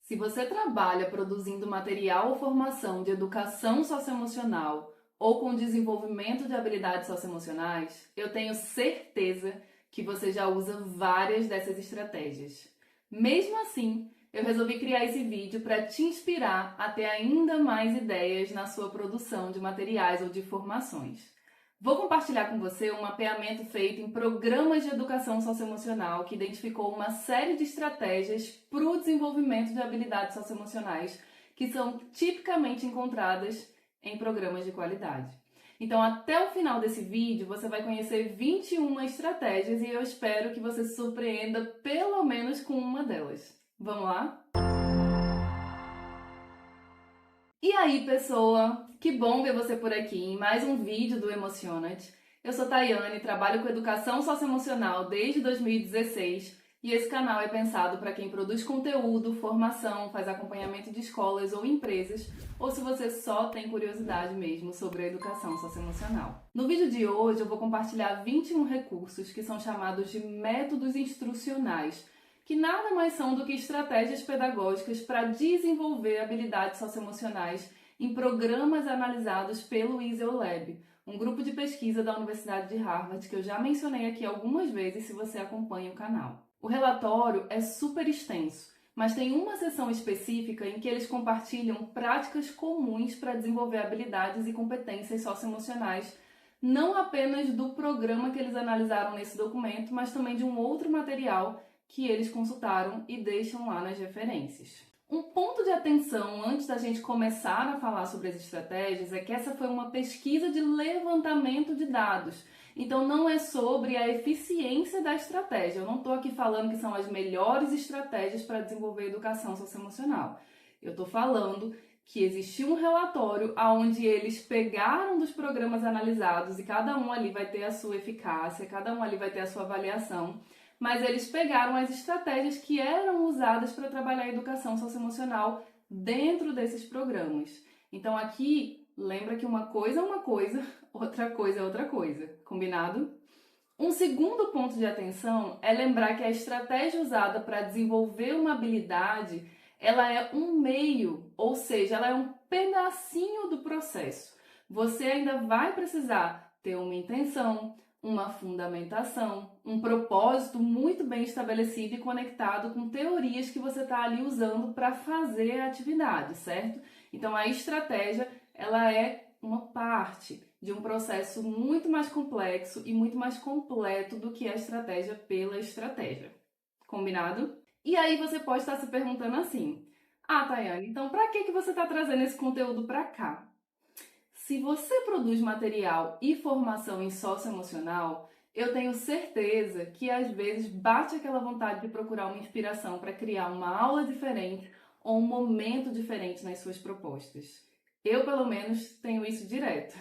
Se você trabalha produzindo material ou formação de educação socioemocional ou com desenvolvimento de habilidades socioemocionais, eu tenho certeza que você já usa várias dessas estratégias. Mesmo assim, eu resolvi criar esse vídeo para te inspirar a ter ainda mais ideias na sua produção de materiais ou de formações. Vou compartilhar com você um mapeamento feito em programas de educação socioemocional que identificou uma série de estratégias para o desenvolvimento de habilidades socioemocionais que são tipicamente encontradas em programas de qualidade. Então, até o final desse vídeo, você vai conhecer 21 estratégias e eu espero que você se surpreenda pelo menos com uma delas. Vamos lá? E aí, pessoa? Que bom ver você por aqui em mais um vídeo do Emocionate. Eu sou Tayane, trabalho com educação socioemocional desde 2016 e esse canal é pensado para quem produz conteúdo, formação, faz acompanhamento de escolas ou empresas, ou se você só tem curiosidade mesmo sobre a educação socioemocional. No vídeo de hoje eu vou compartilhar 21 recursos que são chamados de métodos instrucionais, que nada mais são do que estratégias pedagógicas para desenvolver habilidades socioemocionais em programas analisados pelo EasyOLab, um grupo de pesquisa da Universidade de Harvard que eu já mencionei aqui algumas vezes se você acompanha o canal. O relatório é super extenso, mas tem uma seção específica em que eles compartilham práticas comuns para desenvolver habilidades e competências socioemocionais, não apenas do programa que eles analisaram nesse documento, mas também de um outro material que eles consultaram e deixam lá nas referências. Um ponto de atenção antes da gente começar a falar sobre as estratégias é que essa foi uma pesquisa de levantamento de dados. Então não é sobre a eficiência da estratégia. Eu não estou aqui falando que são as melhores estratégias para desenvolver educação socioemocional. Eu estou falando que existiu um relatório onde eles pegaram dos programas analisados e cada um ali vai ter a sua eficácia, cada um ali vai ter a sua avaliação, mas eles pegaram as estratégias que eram usadas para trabalhar a educação socioemocional dentro desses programas. Então aqui, lembra que uma coisa é uma coisa, outra coisa é outra coisa, combinado? Um segundo ponto de atenção é lembrar que a estratégia usada para desenvolver uma habilidade, ela é um meio, ou seja, ela é um pedacinho do processo. Você ainda vai precisar ter uma intenção, uma fundamentação, um propósito muito bem estabelecido e conectado com teorias que você está ali usando para fazer a atividade, certo? Então a estratégia, ela é uma parte de um processo muito mais complexo e muito mais completo do que a estratégia pela estratégia. Combinado? E aí você pode estar se perguntando assim: ah, Tayane, então para que você está trazendo esse conteúdo para cá? Se você produz material e formação em socioemocional, eu tenho certeza que às vezes bate aquela vontade de procurar uma inspiração para criar uma aula diferente ou um momento diferente nas suas propostas. Eu, pelo menos, tenho isso direto.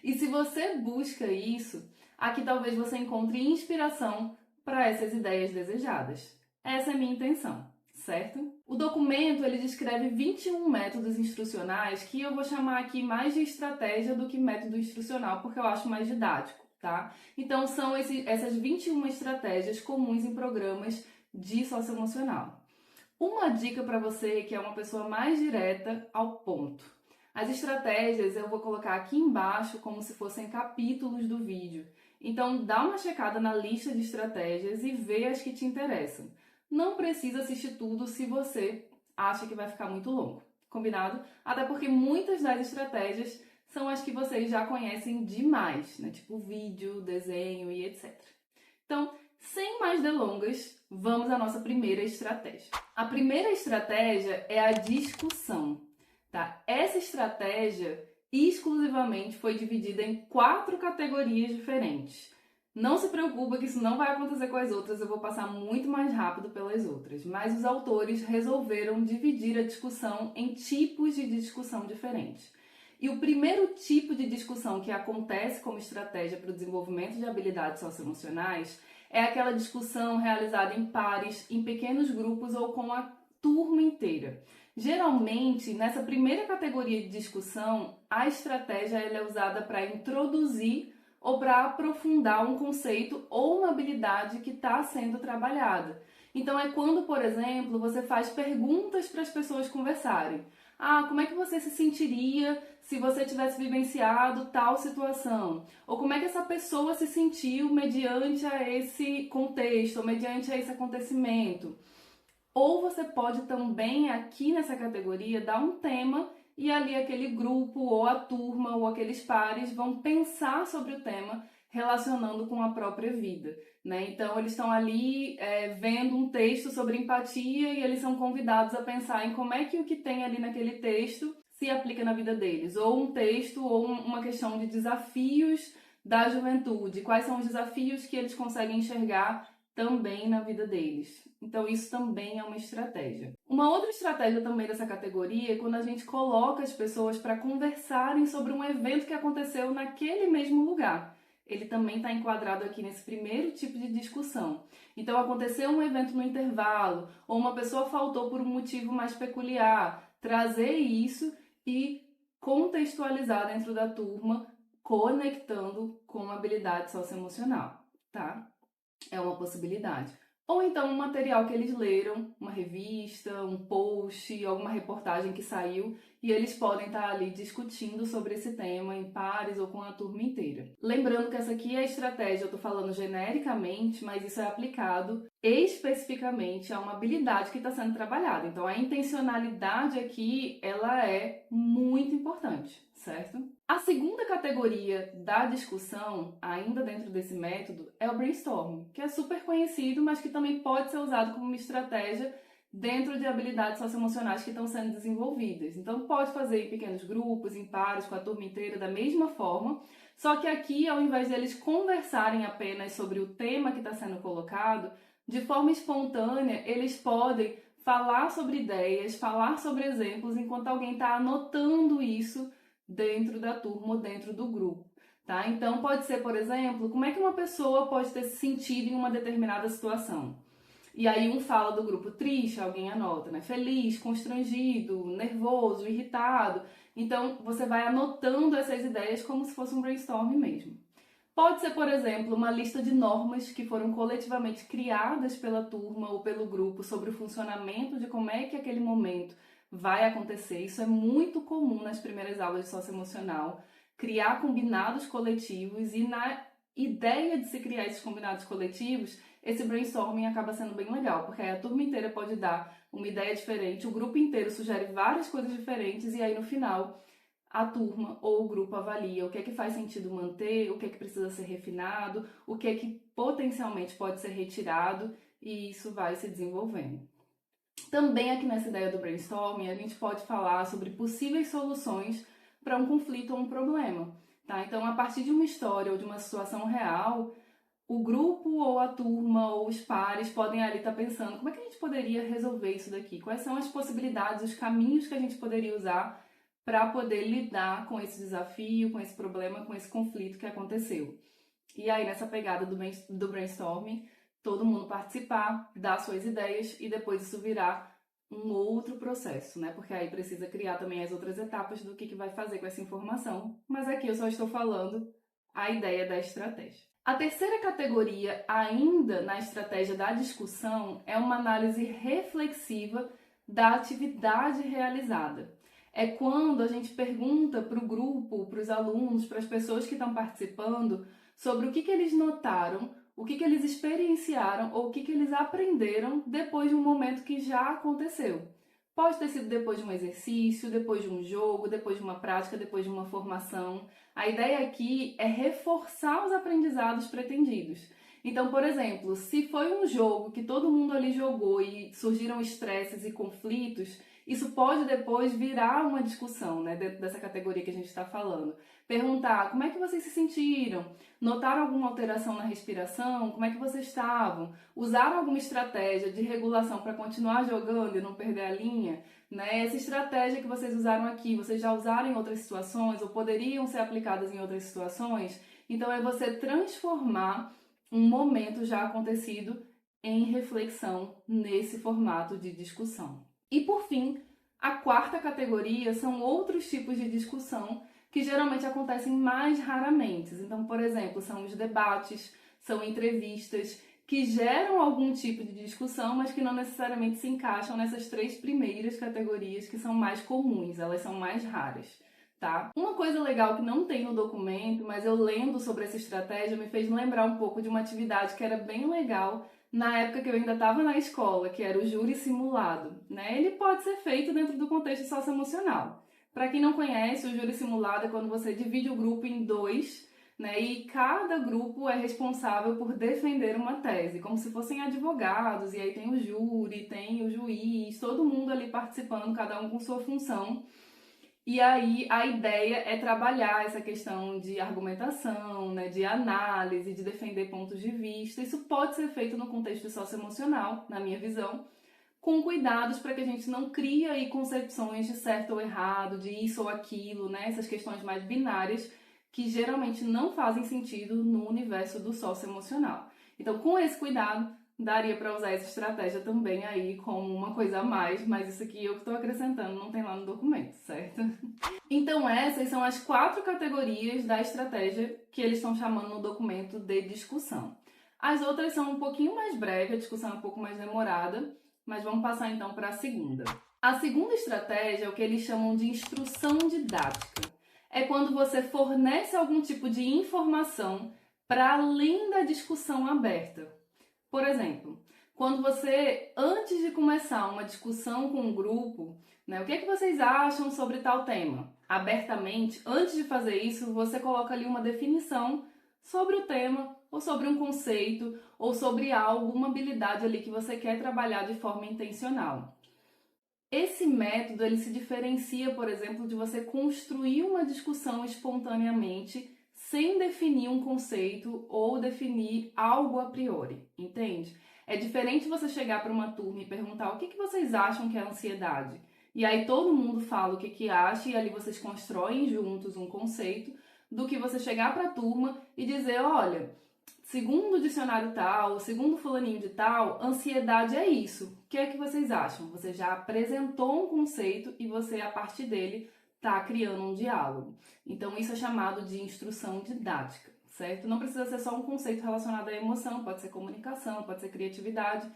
E se você busca isso, aqui talvez você encontre inspiração para essas ideias desejadas. Essa é a minha intenção, certo? O documento ele descreve 21 métodos instrucionais que eu vou chamar aqui mais de estratégia do que método instrucional, porque eu acho mais didático, tá? Então são essas 21 estratégias comuns em programas de socioemocional. Uma dica para você que é uma pessoa mais direta ao ponto. As estratégias eu vou colocar aqui embaixo como se fossem capítulos do vídeo. Então dá uma checada na lista de estratégias e vê as que te interessam. Não precisa assistir tudo se você acha que vai ficar muito longo, combinado? Até porque muitas das estratégias são as que vocês já conhecem demais, né? Tipo vídeo, desenho e etc. Então, sem mais delongas, vamos à nossa primeira estratégia. A primeira estratégia é a discussão, tá? Essa estratégia exclusivamente foi dividida em 4 categorias diferentes. Não se preocupa que isso não vai acontecer com as outras, eu vou passar muito mais rápido pelas outras. Mas os autores resolveram dividir a discussão em tipos de discussão diferentes. E o primeiro tipo de discussão que acontece como estratégia para o desenvolvimento de habilidades socioemocionais é aquela discussão realizada em pares, em pequenos grupos ou com a turma inteira. Geralmente, nessa primeira categoria de discussão, a estratégia ela é usada para introduzir ou para aprofundar um conceito ou uma habilidade que está sendo trabalhada. Então é quando, por exemplo, você faz perguntas para as pessoas conversarem. Ah, como é que você se sentiria se você tivesse vivenciado tal situação? Ou como é que essa pessoa se sentiu mediante a esse contexto, ou mediante a esse acontecimento? Ou você pode também, aqui nessa categoria, dar um tema e ali aquele grupo, ou a turma, ou aqueles pares vão pensar sobre o tema relacionando com a própria vida, né? Então, eles estão ali vendo um texto sobre empatia e eles são convidados a pensar em como é que o que tem ali naquele texto se aplica na vida deles. Ou um texto, ou uma questão de desafios da juventude. Quais são os desafios que eles conseguem enxergar também na vida deles. Então isso também é uma estratégia. Uma outra estratégia também dessa categoria é quando a gente coloca as pessoas para conversarem sobre um evento que aconteceu naquele mesmo lugar. Ele também está enquadrado aqui nesse primeiro tipo de discussão. Então aconteceu um evento no intervalo, ou uma pessoa faltou por um motivo mais peculiar. Trazer isso e contextualizar dentro da turma, conectando com a habilidade socioemocional, tá? É uma possibilidade. Ou então um material que eles leram, uma revista, um post, alguma reportagem que saiu, e eles podem estar ali discutindo sobre esse tema em pares ou com a turma inteira. Lembrando que essa aqui é a estratégia, eu estou falando genericamente, mas isso é aplicado especificamente a uma habilidade que está sendo trabalhada. Então a intencionalidade aqui, ela é muito importante, certo? A segunda categoria da discussão, ainda dentro desse método, é o brainstorming, que é super conhecido, mas que também pode ser usado como uma estratégia dentro de habilidades socioemocionais que estão sendo desenvolvidas. Então, pode fazer em pequenos grupos, em pares, com a turma inteira, da mesma forma, só que aqui, ao invés de eles conversarem apenas sobre o tema que está sendo colocado, de forma espontânea, eles podem falar sobre ideias, falar sobre exemplos, enquanto alguém está anotando isso dentro da turma ou dentro do grupo, tá? Então pode ser, por exemplo, como é que uma pessoa pode ter se sentido em uma determinada situação. E aí um fala do grupo triste, alguém anota, né? Feliz, constrangido, nervoso, irritado. Então você vai anotando essas ideias como se fosse um brainstorm mesmo. Pode ser, por exemplo, uma lista de normas que foram coletivamente criadas pela turma ou pelo grupo sobre o funcionamento de como é que aquele momento vai acontecer. Isso é muito comum nas primeiras aulas de socioemocional, criar combinados coletivos, e na ideia de se criar esses combinados coletivos, esse brainstorming acaba sendo bem legal, porque aí a turma inteira pode dar uma ideia diferente, o grupo inteiro sugere várias coisas diferentes e aí no final a turma ou o grupo avalia o que é que faz sentido manter, o que é que precisa ser refinado, o que é que potencialmente pode ser retirado, e isso vai se desenvolvendo. Também aqui nessa ideia do brainstorming, a gente pode falar sobre possíveis soluções para um conflito ou um problema, tá? Então, a partir de uma história ou de uma situação real, o grupo ou a turma ou os pares podem ali estar pensando como é que a gente poderia resolver isso daqui, quais são as possibilidades, os caminhos que a gente poderia usar para poder lidar com esse desafio, com esse problema, com esse conflito que aconteceu. E aí, nessa pegada do brainstorming, todo mundo participar, dar suas ideias e depois isso virar um outro processo, né? Porque aí precisa criar também as outras etapas do que vai fazer com essa informação. Mas aqui eu só estou falando a ideia da estratégia. A terceira categoria, ainda na estratégia da discussão, é uma análise reflexiva da atividade realizada. É quando a gente pergunta para o grupo, para os alunos, para as pessoas que estão participando, sobre o que eles notaram, o que eles experienciaram ou o que eles aprenderam depois de um momento que já aconteceu. Pode ter sido depois de um exercício, depois de um jogo, depois de uma prática, depois de uma formação. A ideia aqui é reforçar os aprendizados pretendidos. Então, por exemplo, se foi um jogo que todo mundo ali jogou e surgiram estresses e conflitos, isso pode depois virar uma discussão, né, dentro dessa categoria que a gente está falando. Perguntar como é que vocês se sentiram? Notaram alguma alteração na respiração? Como é que vocês estavam? Usaram alguma estratégia de regulação para continuar jogando e não perder a linha? Né? Essa estratégia que vocês usaram aqui, vocês já usaram em outras situações ou poderiam ser aplicadas em outras situações? Então é você transformar um momento já acontecido em reflexão nesse formato de discussão. E por fim, a quarta categoria são outros tipos de discussão que geralmente acontecem mais raramente. Então, por exemplo, são os debates, são entrevistas, que geram algum tipo de discussão, mas que não necessariamente se encaixam nessas 3 primeiras categorias que são mais comuns, elas são mais raras, tá? Uma coisa legal que não tem no documento, mas eu lendo sobre essa estratégia me fez lembrar um pouco de uma atividade que era bem legal na época que eu ainda estava na escola, que era o júri simulado, né? Ele pode ser feito dentro do contexto socioemocional. Para quem não conhece, o júri simulado é quando você divide o grupo em 2, né? E cada grupo é responsável por defender uma tese, como se fossem advogados, e aí tem o júri, tem o juiz, todo mundo ali participando, cada um com sua função. E aí a ideia é trabalhar essa questão de argumentação, né, de análise, de defender pontos de vista. Isso pode ser feito no contexto socioemocional, na minha visão, com cuidados para que a gente não crie aí concepções de certo ou errado, de isso ou aquilo, né, essas questões mais binárias que geralmente não fazem sentido no universo do socioemocional. Então, com esse cuidado, daria para usar essa estratégia também aí como uma coisa a mais, mas isso aqui eu que estou acrescentando, não tem lá no documento, certo? Então essas são as 4 categorias da estratégia que eles estão chamando no documento de discussão. As outras são um pouquinho mais breves, a discussão é um pouco mais demorada, mas vamos passar então para a segunda. A segunda estratégia é o que eles chamam de instrução didática. É quando você fornece algum tipo de informação para além da discussão aberta. Por exemplo, quando você, antes de começar uma discussão com um grupo, né, o que é que vocês acham sobre tal tema? Abertamente, antes de fazer isso, você coloca ali uma definição sobre o tema, ou sobre um conceito, ou sobre algo, uma habilidade ali que você quer trabalhar de forma intencional. Esse método, ele se diferencia, por exemplo, de você construir uma discussão espontaneamente sem definir um conceito ou definir algo a priori, entende? É diferente você chegar para uma turma e perguntar o que vocês acham que é ansiedade. E aí todo mundo fala o que acha e ali vocês constroem juntos um conceito, do que você chegar para a turma e dizer, olha, segundo o dicionário tal, segundo fulaninho de tal, ansiedade é isso. O que é que vocês acham? Você já apresentou um conceito e você, a partir dele, está criando um diálogo. Então, isso é chamado de instrução didática, certo? Não precisa ser só um conceito relacionado à emoção, pode ser comunicação, pode ser criatividade.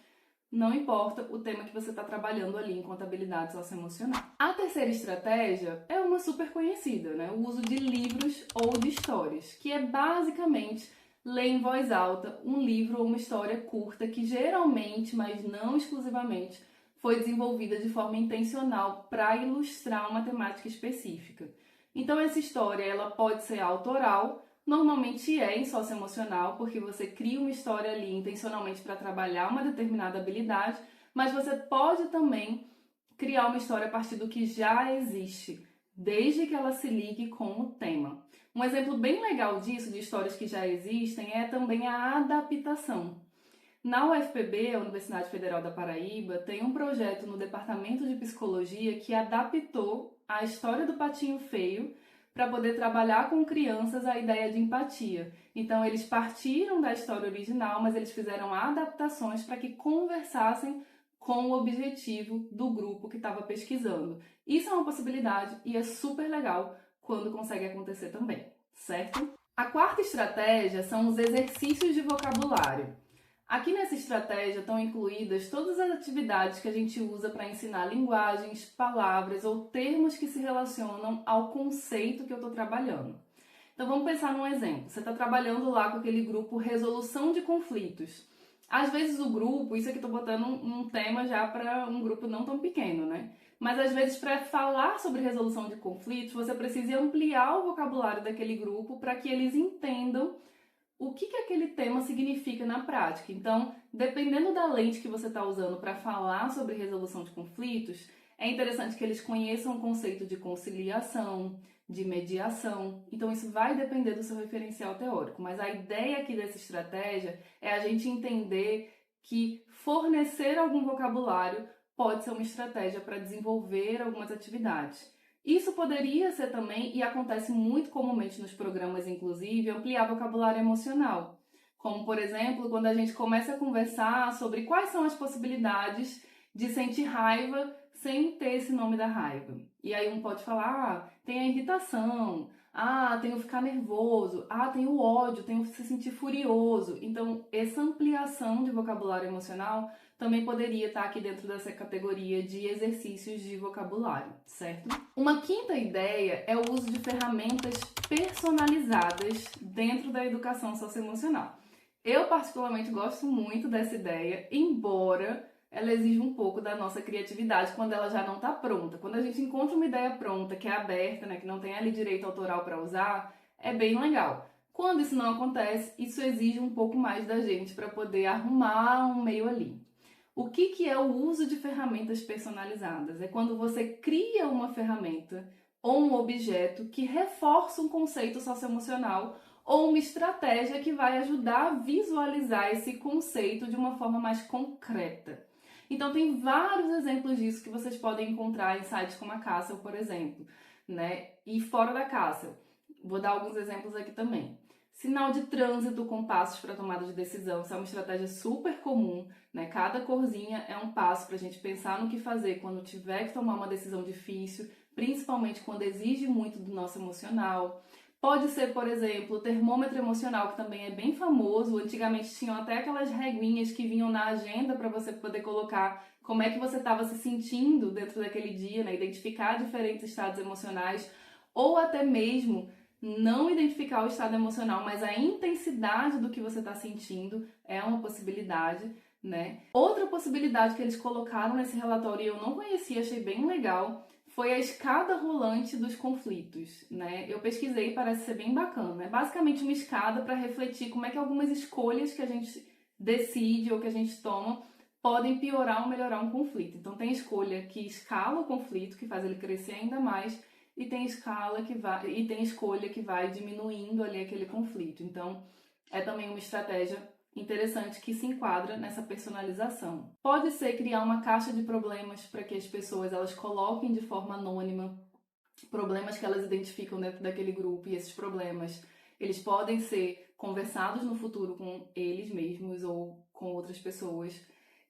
Não importa o tema que você está trabalhando ali enquanto habilidade socioemocional. A terceira estratégia é uma super conhecida, né? O uso de livros ou de histórias, que é basicamente ler em voz alta um livro ou uma história curta que geralmente, mas não exclusivamente, foi desenvolvida de forma intencional para ilustrar uma temática específica. Então essa história ela pode ser autoral, normalmente é em socioemocional, porque você cria uma história ali intencionalmente para trabalhar uma determinada habilidade, mas você pode também criar uma história a partir do que já existe, desde que ela se ligue com o tema. Um exemplo bem legal disso, de histórias que já existem, é também a adaptação. Na UFPB, a Universidade Federal da Paraíba, tem um projeto no Departamento de Psicologia que adaptou a história do Patinho Feio para poder trabalhar com crianças a ideia de empatia. Então, eles partiram da história original, mas eles fizeram adaptações para que conversassem com o objetivo do grupo que estava pesquisando. Isso é uma possibilidade e é super legal quando consegue acontecer também, certo? A quarta estratégia são os exercícios de vocabulário. Aqui nessa estratégia estão incluídas todas as atividades que a gente usa para ensinar linguagens, palavras ou termos que se relacionam ao conceito que eu estou trabalhando. Então vamos pensar num exemplo. Você está trabalhando lá com aquele grupo resolução de conflitos. Às vezes o grupo, isso aqui estou botando um tema já para um grupo não tão pequeno, né? Mas às vezes para falar sobre resolução de conflitos, você precisa ampliar o vocabulário daquele grupo para que eles entendam o que aquele tema significa na prática. Então, dependendo da lente que você está usando para falar sobre resolução de conflitos, é interessante que eles conheçam o conceito de conciliação, de mediação. Então, isso vai depender do seu referencial teórico. Mas a ideia aqui dessa estratégia é a gente entender que fornecer algum vocabulário pode ser uma estratégia para desenvolver algumas atividades. Isso poderia ser também, e acontece muito comumente nos programas, inclusive, ampliar vocabulário emocional. Como, por exemplo, quando a gente começa a conversar sobre quais são as possibilidades de sentir raiva sem ter esse nome da raiva. E aí um pode falar, tem a irritação, Ah, tem o ficar nervoso. Ah, tem o ódio, tem o se sentir furioso. Então, essa ampliação de vocabulário emocional também poderia estar aqui dentro dessa categoria de exercícios de vocabulário, certo? Uma quinta ideia é o uso de ferramentas personalizadas dentro da educação socioemocional. Eu particularmente gosto muito dessa ideia, embora ela exige um pouco da nossa criatividade quando ela já não está pronta. Quando a gente encontra uma ideia pronta, que é aberta, né, que não tem ali direito autoral para usar, é bem legal. Quando isso não acontece, isso exige um pouco mais da gente para poder arrumar um meio ali. O que é o uso de ferramentas personalizadas? É quando você cria uma ferramenta ou um objeto que reforça um conceito socioemocional ou uma estratégia que vai ajudar a visualizar esse conceito de uma forma mais concreta. Então tem vários exemplos disso que vocês podem encontrar em sites como a Cassel, por exemplo, né? E fora da Cassel, vou dar alguns exemplos aqui também. Sinal de trânsito com passos para tomada de decisão, isso é uma estratégia super comum, né? Cada corzinha é um passo para a gente pensar no que fazer quando tiver que tomar uma decisão difícil, principalmente quando exige muito do nosso emocional. Pode ser, por exemplo, o termômetro emocional, que também é bem famoso. Antigamente tinham até aquelas reguinhas que vinham na agenda para você poder colocar como é que você estava se sentindo dentro daquele dia, né? Identificar diferentes estados emocionais, ou até mesmo não identificar o estado emocional, mas a intensidade do que você está sentindo é uma possibilidade, né? Outra possibilidade que eles colocaram nesse relatório e eu não conhecia, achei bem legal, foi a escada rolante dos conflitos, né? Eu pesquisei, parece ser bem bacana. É basicamente uma escada para refletir como é que algumas escolhas que a gente decide ou que a gente toma podem piorar ou melhorar um conflito. Então tem escolha que escala o conflito, que faz ele crescer ainda mais, e tem escolha que vai diminuindo ali aquele conflito. Então é também uma estratégia interessante que se enquadra nessa personalização. Pode ser criar uma caixa de problemas para que as pessoas elas coloquem de forma anônima problemas que elas identificam dentro daquele grupo, e esses problemas eles podem ser conversados no futuro com eles mesmos ou com outras pessoas.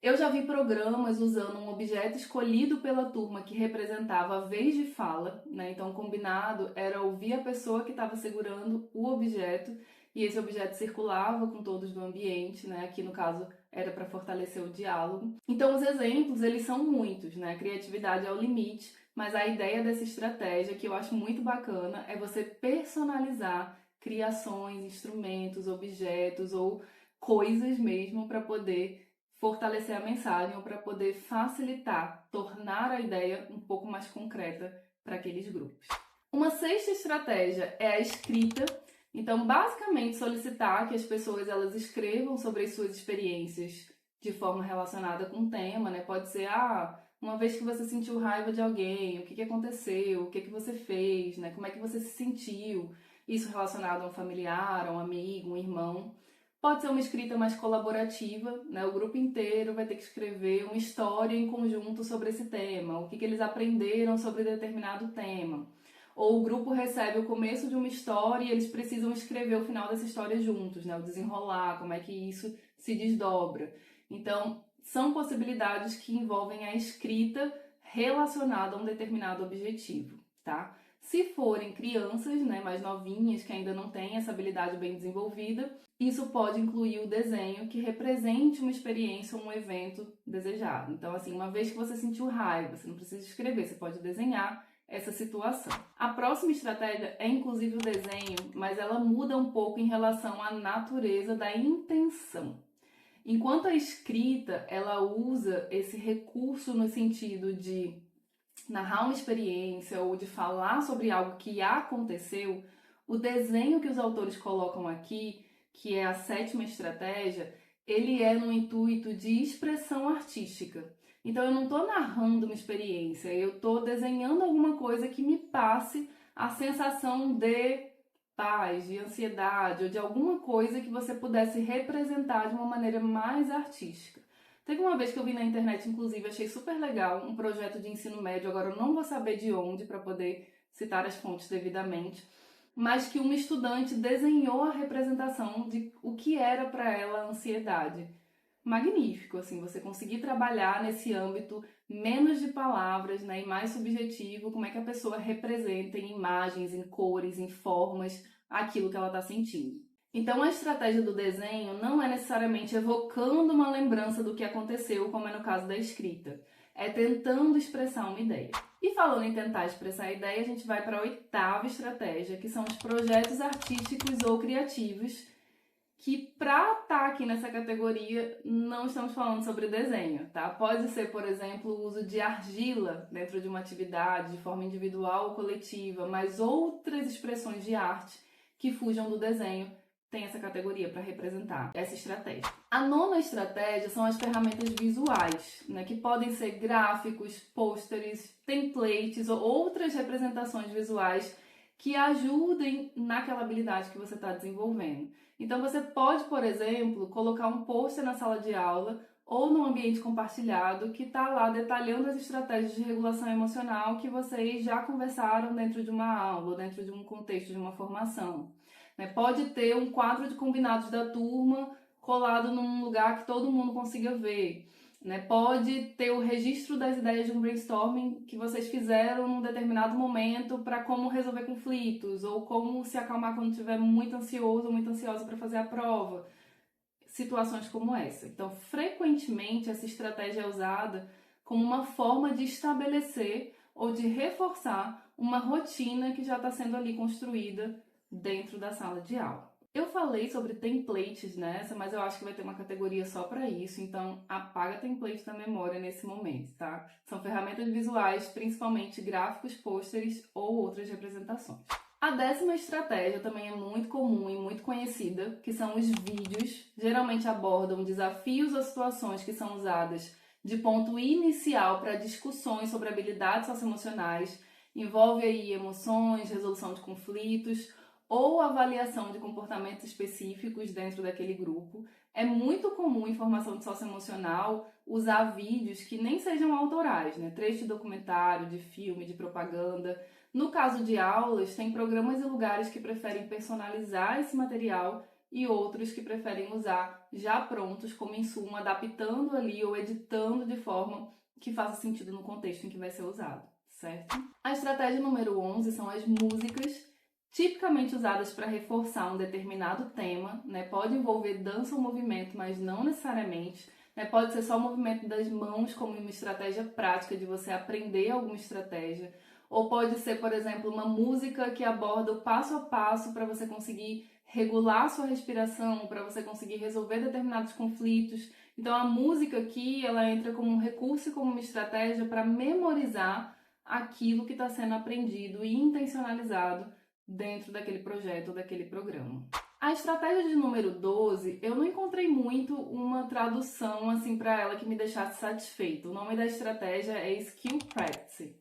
Eu já vi programas usando um objeto escolhido pela turma que representava a vez de fala, né? Então, combinado era ouvir a pessoa que estava segurando o objeto e esse objeto circulava com todos do ambiente, né? Aqui no caso era para fortalecer o diálogo. Então, os exemplos eles são muitos, né? A criatividade é o limite, mas a ideia dessa estratégia que eu acho muito bacana é você personalizar criações, instrumentos, objetos ou coisas mesmo para poder fortalecer a mensagem ou para poder facilitar, tornar a ideia um pouco mais concreta para aqueles grupos. Uma sexta estratégia é a escrita. Então, basicamente, solicitar que as pessoas elas escrevam sobre as suas experiências de forma relacionada com o tema, né? Pode ser, uma vez que você sentiu raiva de alguém, o que aconteceu, o que você fez, né? Como é que você se sentiu? Isso relacionado a um familiar, a um amigo, um irmão. Pode ser uma escrita mais colaborativa, né? O grupo inteiro vai ter que escrever uma história em conjunto sobre esse tema, o que eles aprenderam sobre determinado tema. Ou o grupo recebe o começo de uma história e eles precisam escrever o final dessa história juntos, né? O desenrolar, como é que isso se desdobra. Então, são possibilidades que envolvem a escrita relacionada a um determinado objetivo, tá? Se forem crianças, né, mais novinhas, que ainda não têm essa habilidade bem desenvolvida, isso pode incluir o desenho que represente uma experiência ou um evento desejado. Então, assim, uma vez que você sentiu raiva, você não precisa escrever, você pode desenhar essa situação. A próxima estratégia é inclusive o desenho, mas ela muda um pouco em relação à natureza da intenção. Enquanto a escrita, ela usa esse recurso no sentido de narrar uma experiência ou de falar sobre algo que aconteceu, o desenho que os autores colocam aqui, que é a sétima estratégia, ele é no intuito de expressão artística. Então eu não estou narrando uma experiência, eu estou desenhando alguma coisa que me passe a sensação de paz, de ansiedade ou de alguma coisa que você pudesse representar de uma maneira mais artística. Teve uma vez que eu vi na internet, inclusive, achei super legal, um projeto de ensino médio, agora eu não vou saber de onde para poder citar as fontes devidamente, mas que uma estudante desenhou a representação de o que era para ela a ansiedade. Magnífico, assim, você conseguir trabalhar nesse âmbito menos de palavras, né, e mais subjetivo, como é que a pessoa representa em imagens, em cores, em formas, aquilo que ela está sentindo. Então, a estratégia do desenho não é necessariamente evocando uma lembrança do que aconteceu, como é no caso da escrita. É tentando expressar uma ideia. E falando em tentar expressar a ideia, a gente vai para a 8ª estratégia, que são os projetos artísticos ou criativos, que para estar aqui nessa categoria não estamos falando sobre desenho, tá? Pode ser, por exemplo, o uso de argila dentro de uma atividade de forma individual ou coletiva, mas outras expressões de arte que fujam do desenho tem essa categoria para representar essa estratégia. A 9ª estratégia são as ferramentas visuais, né, que podem ser gráficos, pôsteres, templates ou outras representações visuais que ajudem naquela habilidade que você está desenvolvendo. Então você pode, por exemplo, colocar um pôster na sala de aula ou num ambiente compartilhado que está lá detalhando as estratégias de regulação emocional que vocês já conversaram dentro de uma aula, dentro de um contexto de uma formação. Pode ter um quadro de combinados da turma colado num lugar que todo mundo consiga ver. Pode ter o registro das ideias de um brainstorming que vocês fizeram num determinado momento para como resolver conflitos ou como se acalmar quando estiver muito ansioso ou muito ansiosa para fazer a prova. Situações como essa. Então, frequentemente, essa estratégia é usada como uma forma de estabelecer ou de reforçar uma rotina que já está sendo ali construída dentro da sala de aula. Eu falei sobre templates nessa, mas eu acho que vai ter uma categoria só para isso, então apaga template da memória nesse momento, tá? São ferramentas visuais, principalmente gráficos, pôsteres ou outras representações. A 10ª estratégia também é muito comum e muito conhecida, que são os vídeos. Geralmente abordam desafios ou situações que são usadas de ponto inicial para discussões sobre habilidades socioemocionais, envolve aí emoções, resolução de conflitos ou avaliação de comportamentos específicos dentro daquele grupo. É muito comum em formação de socioemocional usar vídeos que nem sejam autorais, né? Trecho de documentário, de filme, de propaganda. No caso de aulas, tem programas e lugares que preferem personalizar esse material e outros que preferem usar já prontos como insumo, adaptando ali ou editando de forma que faça sentido no contexto em que vai ser usado, certo? A estratégia número 11 são as músicas, tipicamente usadas para reforçar um determinado tema, né? Pode envolver dança ou movimento, mas não necessariamente. Pode ser só o movimento das mãos como uma estratégia prática de você aprender alguma estratégia. Ou pode ser, por exemplo, uma música que aborda o passo a passo para você conseguir regular sua respiração, para você conseguir resolver determinados conflitos. Então a música aqui, ela entra como um recurso e como uma estratégia para memorizar aquilo que está sendo aprendido e intencionalizado dentro daquele projeto ou daquele programa. A estratégia de número 12, eu não encontrei muito uma tradução assim para ela que me deixasse satisfeita. O nome da estratégia é Skill Practice.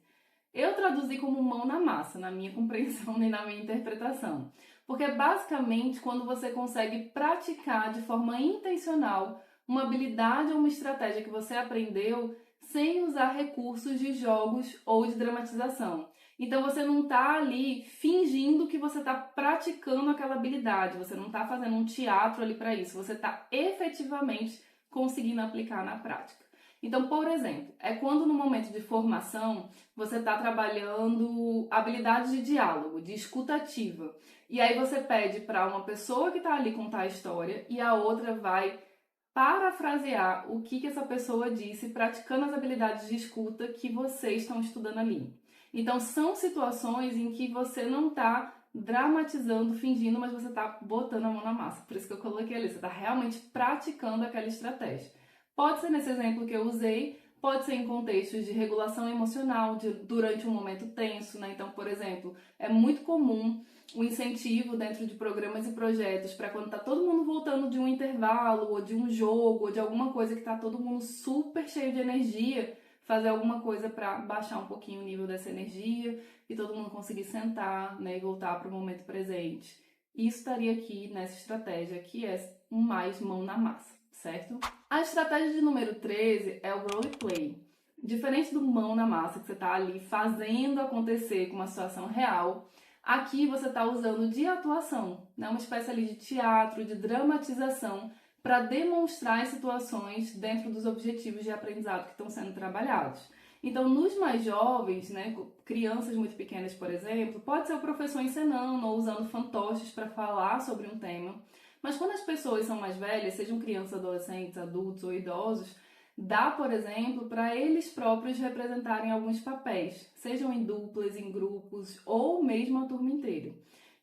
Eu traduzi como mão na massa, na minha compreensão nem na minha interpretação. Porque é basicamente quando você consegue praticar de forma intencional uma habilidade ou uma estratégia que você aprendeu sem usar recursos de jogos ou de dramatização. Então você não está ali fingindo que você está praticando aquela habilidade, você não está fazendo um teatro ali para isso, você está efetivamente conseguindo aplicar na prática. Então, por exemplo, é quando no momento de formação você está trabalhando habilidades de diálogo, de escuta ativa, e aí você pede para uma pessoa que está ali contar a história e a outra vai parafrasear o que essa pessoa disse, praticando as habilidades de escuta que vocês estão estudando ali. Então, são situações em que você não está dramatizando, fingindo, mas você está botando a mão na massa. Por isso que eu coloquei ali, você está realmente praticando aquela estratégia. Pode ser nesse exemplo que eu usei, pode ser em contextos de regulação emocional, durante um momento tenso, né? Então, por exemplo, é muito comum o incentivo dentro de programas e projetos para quando está todo mundo voltando de um intervalo, ou de um jogo, ou de alguma coisa que está todo mundo super cheio de energia, fazer alguma coisa para baixar um pouquinho o nível dessa energia e todo mundo conseguir sentar, né, e voltar para o momento presente. Isso estaria aqui nessa estratégia, que é um mais mão na massa, certo? A estratégia de número 13 é o roleplay. Diferente do mão na massa, que você está ali fazendo acontecer com uma situação real, aqui você está usando de atuação, né? Uma espécie ali de teatro, de dramatização, para demonstrar as situações dentro dos objetivos de aprendizado que estão sendo trabalhados. Então, nos mais jovens, né, crianças muito pequenas, por exemplo, pode ser o professor ensinando ou usando fantoches para falar sobre um tema. Mas quando as pessoas são mais velhas, sejam crianças, adolescentes, adultos ou idosos, dá, por exemplo, para eles próprios representarem alguns papéis, sejam em duplas, em grupos ou mesmo a turma inteira.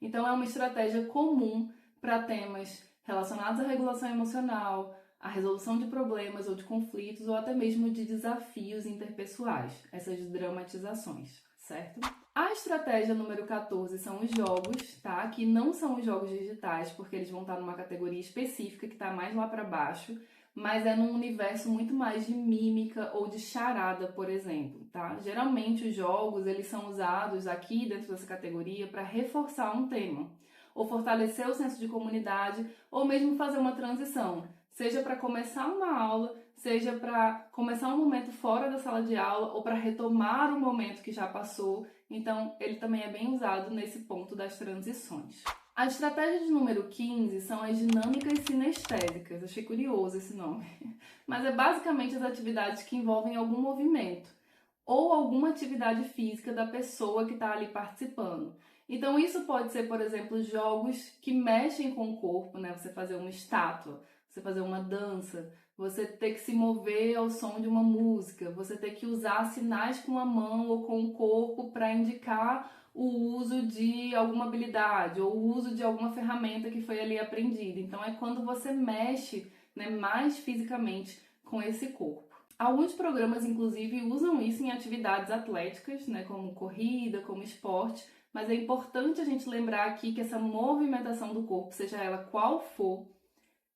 Então, é uma estratégia comum para temas relacionados à regulação emocional, à resolução de problemas ou de conflitos ou até mesmo de desafios interpessoais, essas dramatizações, certo? A estratégia número 14 são os jogos, tá? Que não são os jogos digitais, porque eles vão estar numa categoria específica que está mais lá para baixo, mas é num universo muito mais de mímica ou de charada, por exemplo, tá? Geralmente os jogos, eles são usados aqui dentro dessa categoria para reforçar um tema, ou fortalecer o senso de comunidade, ou mesmo fazer uma transição, seja para começar uma aula, seja para começar um momento fora da sala de aula, ou para retomar um momento que já passou. Então, ele também é bem usado nesse ponto das transições. A estratégia de número 15 são as dinâmicas sinestésicas. Achei curioso esse nome. Mas é basicamente as atividades que envolvem algum movimento ou alguma atividade física da pessoa que está ali participando. Então, isso pode ser, por exemplo, jogos que mexem com o corpo, né? Você fazer uma estátua, você fazer uma dança, você ter que se mover ao som de uma música, você ter que usar sinais com a mão ou com o corpo para indicar o uso de alguma habilidade ou o uso de alguma ferramenta que foi ali aprendida. Então, é quando você mexe, né, mais fisicamente com esse corpo. Alguns programas, inclusive, usam isso em atividades atléticas, né, como corrida, como esporte, mas é importante a gente lembrar aqui que essa movimentação do corpo, seja ela qual for,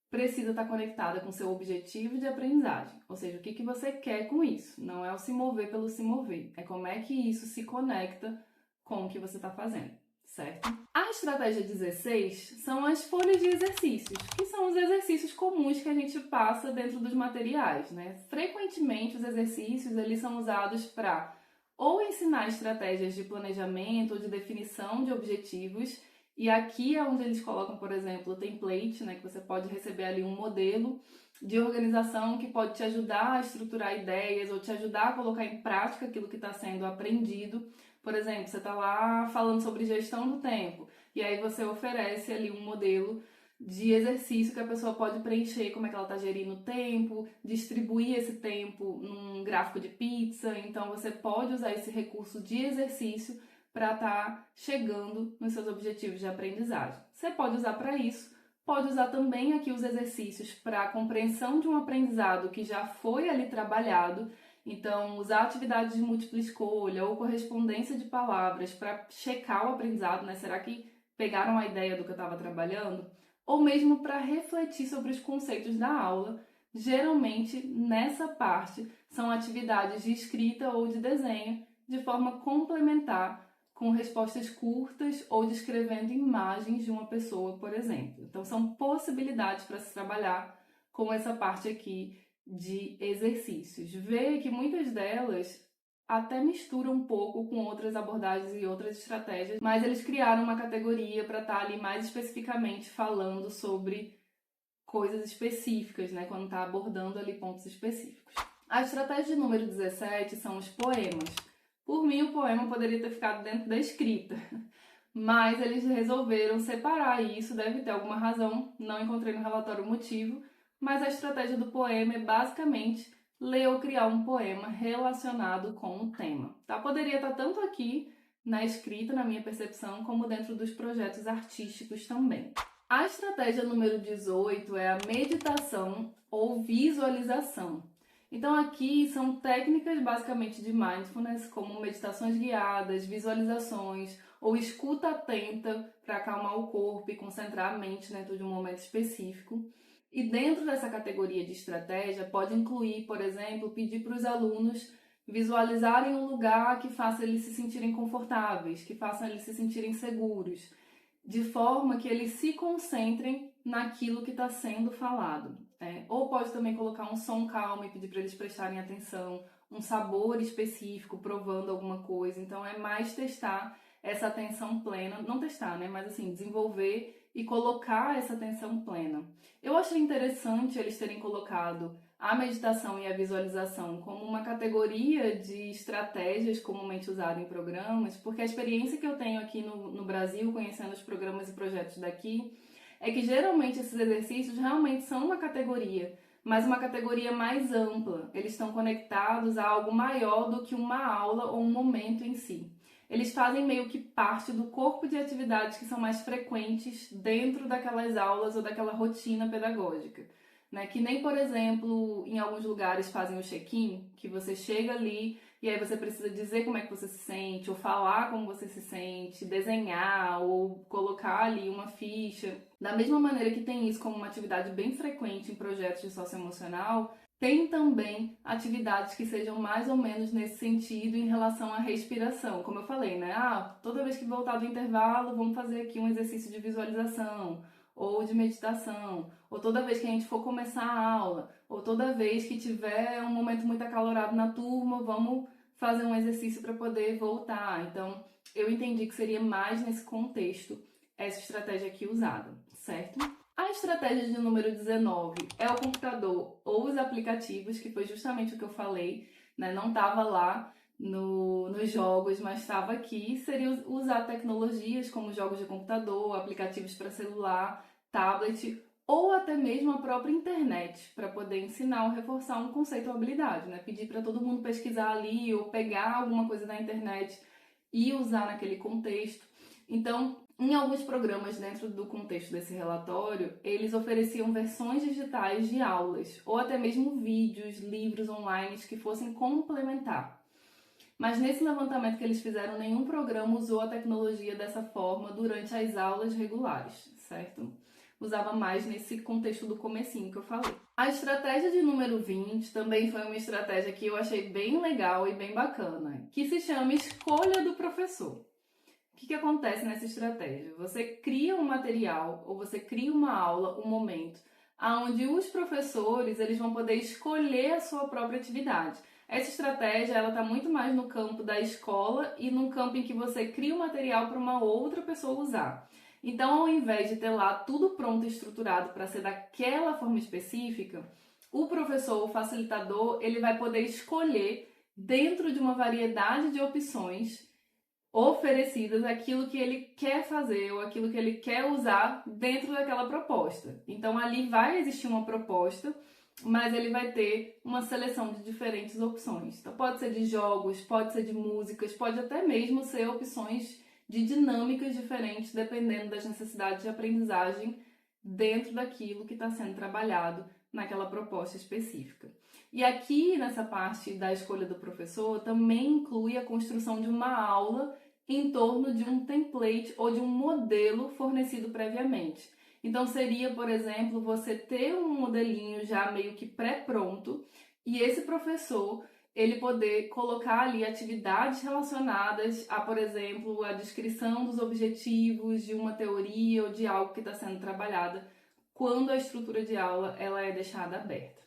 precisa estar conectada com seu objetivo de aprendizagem. Ou seja, o que você quer com isso. Não é o se mover pelo se mover, é como é que isso se conecta com o que você está fazendo, certo? A estratégia 16 são as folhas de exercícios, que são os exercícios comuns que a gente passa dentro dos materiais, né? Frequentemente os exercícios eles são usados para ou ensinar estratégias de planejamento ou de definição de objetivos, e aqui é onde eles colocam, por exemplo, o template, né, que você pode receber ali um modelo de organização que pode te ajudar a estruturar ideias ou te ajudar a colocar em prática aquilo que está sendo aprendido. Por exemplo, você está lá falando sobre gestão do tempo e aí você oferece ali um modelo de exercício que a pessoa pode preencher, como é que ela está gerindo o tempo, distribuir esse tempo num gráfico de pizza. Então você pode usar esse recurso de exercício para estar chegando nos seus objetivos de aprendizagem. Você pode usar para isso, pode usar também aqui os exercícios para a compreensão de um aprendizado que já foi ali trabalhado. Então, usar atividades de múltipla escolha ou correspondência de palavras para checar o aprendizado, né? Será que pegaram a ideia do que eu estava trabalhando? Ou mesmo para refletir sobre os conceitos da aula. Geralmente, nessa parte, são atividades de escrita ou de desenho, de forma complementar, com respostas curtas ou descrevendo imagens de uma pessoa, por exemplo. Então, são possibilidades para se trabalhar com essa parte aqui de exercícios. Vê que muitas delas até misturam um pouco com outras abordagens e outras estratégias, mas eles criaram uma categoria para estar ali mais especificamente falando sobre coisas específicas, né, quando está abordando ali pontos específicos. A estratégia de número 17 são os poemas. Por mim, o poema poderia ter ficado dentro da escrita, mas eles resolveram separar isso, deve ter alguma razão, não encontrei no relatório o motivo, mas a estratégia do poema é basicamente ler ou criar um poema relacionado com o tema. Tá? Poderia estar tanto aqui na escrita, na minha percepção, como dentro dos projetos artísticos também. A estratégia número 18 é a meditação ou visualização. Então aqui são técnicas basicamente de mindfulness, como meditações guiadas, visualizações ou escuta atenta para acalmar o corpo e concentrar a mente dentro de um momento específico. E dentro dessa categoria de estratégia pode incluir, por exemplo, pedir para os alunos visualizarem um lugar que faça eles se sentirem confortáveis, que faça eles se sentirem seguros, de forma que eles se concentrem naquilo que está sendo falado. Ou pode também colocar um som calmo e pedir para eles prestarem atenção, um sabor específico, provando alguma coisa. Então é mais testar essa atenção plena, não testar, né? Mas assim, desenvolver e colocar essa atenção plena. Eu achei interessante eles terem colocado a meditação e a visualização como uma categoria de estratégias comumente usada em programas, porque a experiência que eu tenho aqui no Brasil, conhecendo os programas e projetos daqui, é que geralmente esses exercícios realmente são uma categoria, mas uma categoria mais ampla. Eles estão conectados a algo maior do que uma aula ou um momento em si. Eles fazem meio que parte do corpo de atividades que são mais frequentes dentro daquelas aulas ou daquela rotina pedagógica. Né? Que nem, por exemplo, em alguns lugares fazem o check-in, que você chega ali e aí você precisa dizer como é que você se sente, ou falar como você se sente, desenhar, ou colocar ali uma ficha. Da mesma maneira que tem isso como uma atividade bem frequente em projetos de socioemocional, tem também atividades que sejam mais ou menos nesse sentido em relação à respiração. Como eu falei, né? Toda vez que voltar do intervalo, vamos fazer aqui um exercício de visualização ou de meditação, ou toda vez que a gente for começar a aula, ou toda vez que tiver um momento muito acalorado na turma, vamos fazer um exercício para poder voltar. Então, eu entendi que seria mais nesse contexto essa estratégia aqui usada, certo? A estratégia de número 19 é o computador ou os aplicativos, que foi justamente o que eu falei, né? Não estava lá nos jogos, mas estava aqui. Seria usar tecnologias como jogos de computador, aplicativos para celular, tablet ou até mesmo a própria internet para poder ensinar ou reforçar um conceito ou habilidade, né? Pedir para todo mundo pesquisar ali ou pegar alguma coisa da internet e usar naquele contexto. Então, em alguns programas dentro do contexto desse relatório, eles ofereciam versões digitais de aulas, ou até mesmo vídeos, livros online que fossem complementar. Mas nesse levantamento que eles fizeram, nenhum programa usou a tecnologia dessa forma durante as aulas regulares, certo? Usava mais nesse contexto do comecinho que eu falei. A estratégia de número 20 também foi uma estratégia que eu achei bem legal e bem bacana, que se chama Escolha do Professor. O que acontece nessa estratégia? Você cria um material ou você cria uma aula, um momento, onde os professores eles vão poder escolher a sua própria atividade. Essa estratégia ela está muito mais no campo da escola e no campo em que você cria o material para uma outra pessoa usar. Então, ao invés de ter lá tudo pronto e estruturado para ser daquela forma específica, o professor, o facilitador, ele vai poder escolher dentro de uma variedade de opções oferecidas aquilo que ele quer fazer ou aquilo que ele quer usar dentro daquela proposta. Então ali vai existir uma proposta, mas ele vai ter uma seleção de diferentes opções. Então pode ser de jogos, pode ser de músicas, pode até mesmo ser opções de dinâmicas diferentes dependendo das necessidades de aprendizagem dentro daquilo que está sendo trabalhado naquela proposta específica. E aqui, nessa parte da escolha do professor, também inclui a construção de uma aula em torno de um template ou de um modelo fornecido previamente. Então, seria, por exemplo, você ter um modelinho já meio que pré-pronto e esse professor ele poder colocar ali atividades relacionadas a, por exemplo, a descrição dos objetivos de uma teoria ou de algo que está sendo trabalhada quando a estrutura de aula ela é deixada aberta.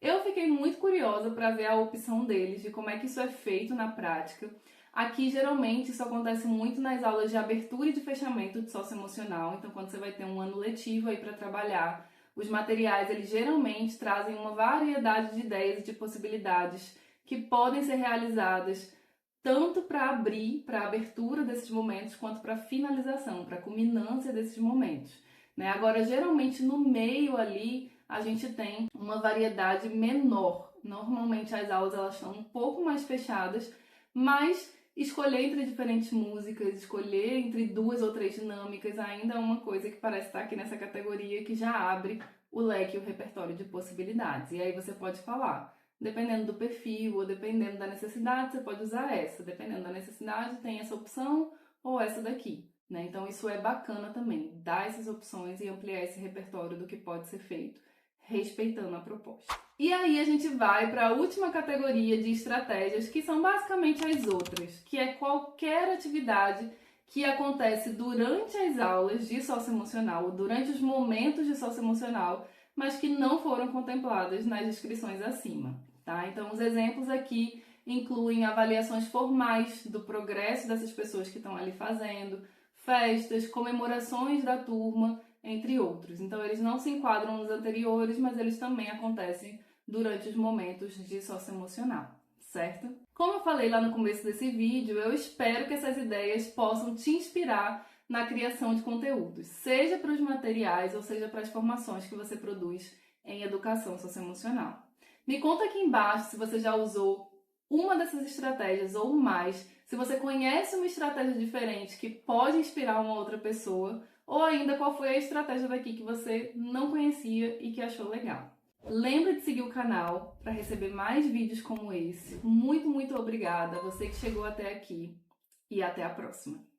Eu fiquei muito curiosa para ver a opção deles, de como é que isso é feito na prática. Aqui, geralmente, isso acontece muito nas aulas de abertura e de fechamento de socioemocional. Então, quando você vai ter um ano letivo aí para trabalhar, os materiais, eles geralmente trazem uma variedade de ideias e de possibilidades que podem ser realizadas tanto para abrir, para a abertura desses momentos, quanto para a finalização, para a culminância desses momentos. Né? Agora, geralmente, no meio ali, a gente tem uma variedade menor. Normalmente, as aulas elas estão um pouco mais fechadas, mas escolher entre diferentes músicas, escolher entre 2 ou 3 dinâmicas ainda é uma coisa que parece estar aqui nessa categoria que já abre o leque e o repertório de possibilidades. E aí você pode falar, dependendo do perfil ou dependendo da necessidade, você pode usar essa. Dependendo da necessidade, tem essa opção ou essa daqui. Né? Então isso é bacana também, dar essas opções e ampliar esse repertório do que pode ser feito, respeitando a proposta. E aí a gente vai para a última categoria de estratégias, que são basicamente as outras, que é qualquer atividade que acontece durante as aulas de socioemocional, durante os momentos de socioemocional, mas que não foram contempladas nas descrições acima. Tá? Então os exemplos aqui incluem avaliações formais do progresso dessas pessoas que estão ali fazendo, festas, comemorações da turma, entre outros. Então, eles não se enquadram nos anteriores, mas eles também acontecem durante os momentos de socioemocional, certo? Como eu falei lá no começo desse vídeo, eu espero que essas ideias possam te inspirar na criação de conteúdos, seja para os materiais ou seja para as formações que você produz em educação socioemocional. Me conta aqui embaixo se você já usou uma dessas estratégias ou mais, se você conhece uma estratégia diferente que pode inspirar uma outra pessoa, ou ainda qual foi a estratégia daqui que você não conhecia e que achou legal. Lembra de seguir o canal para receber mais vídeos como esse. Muito, muito obrigada a você que chegou até aqui e até a próxima.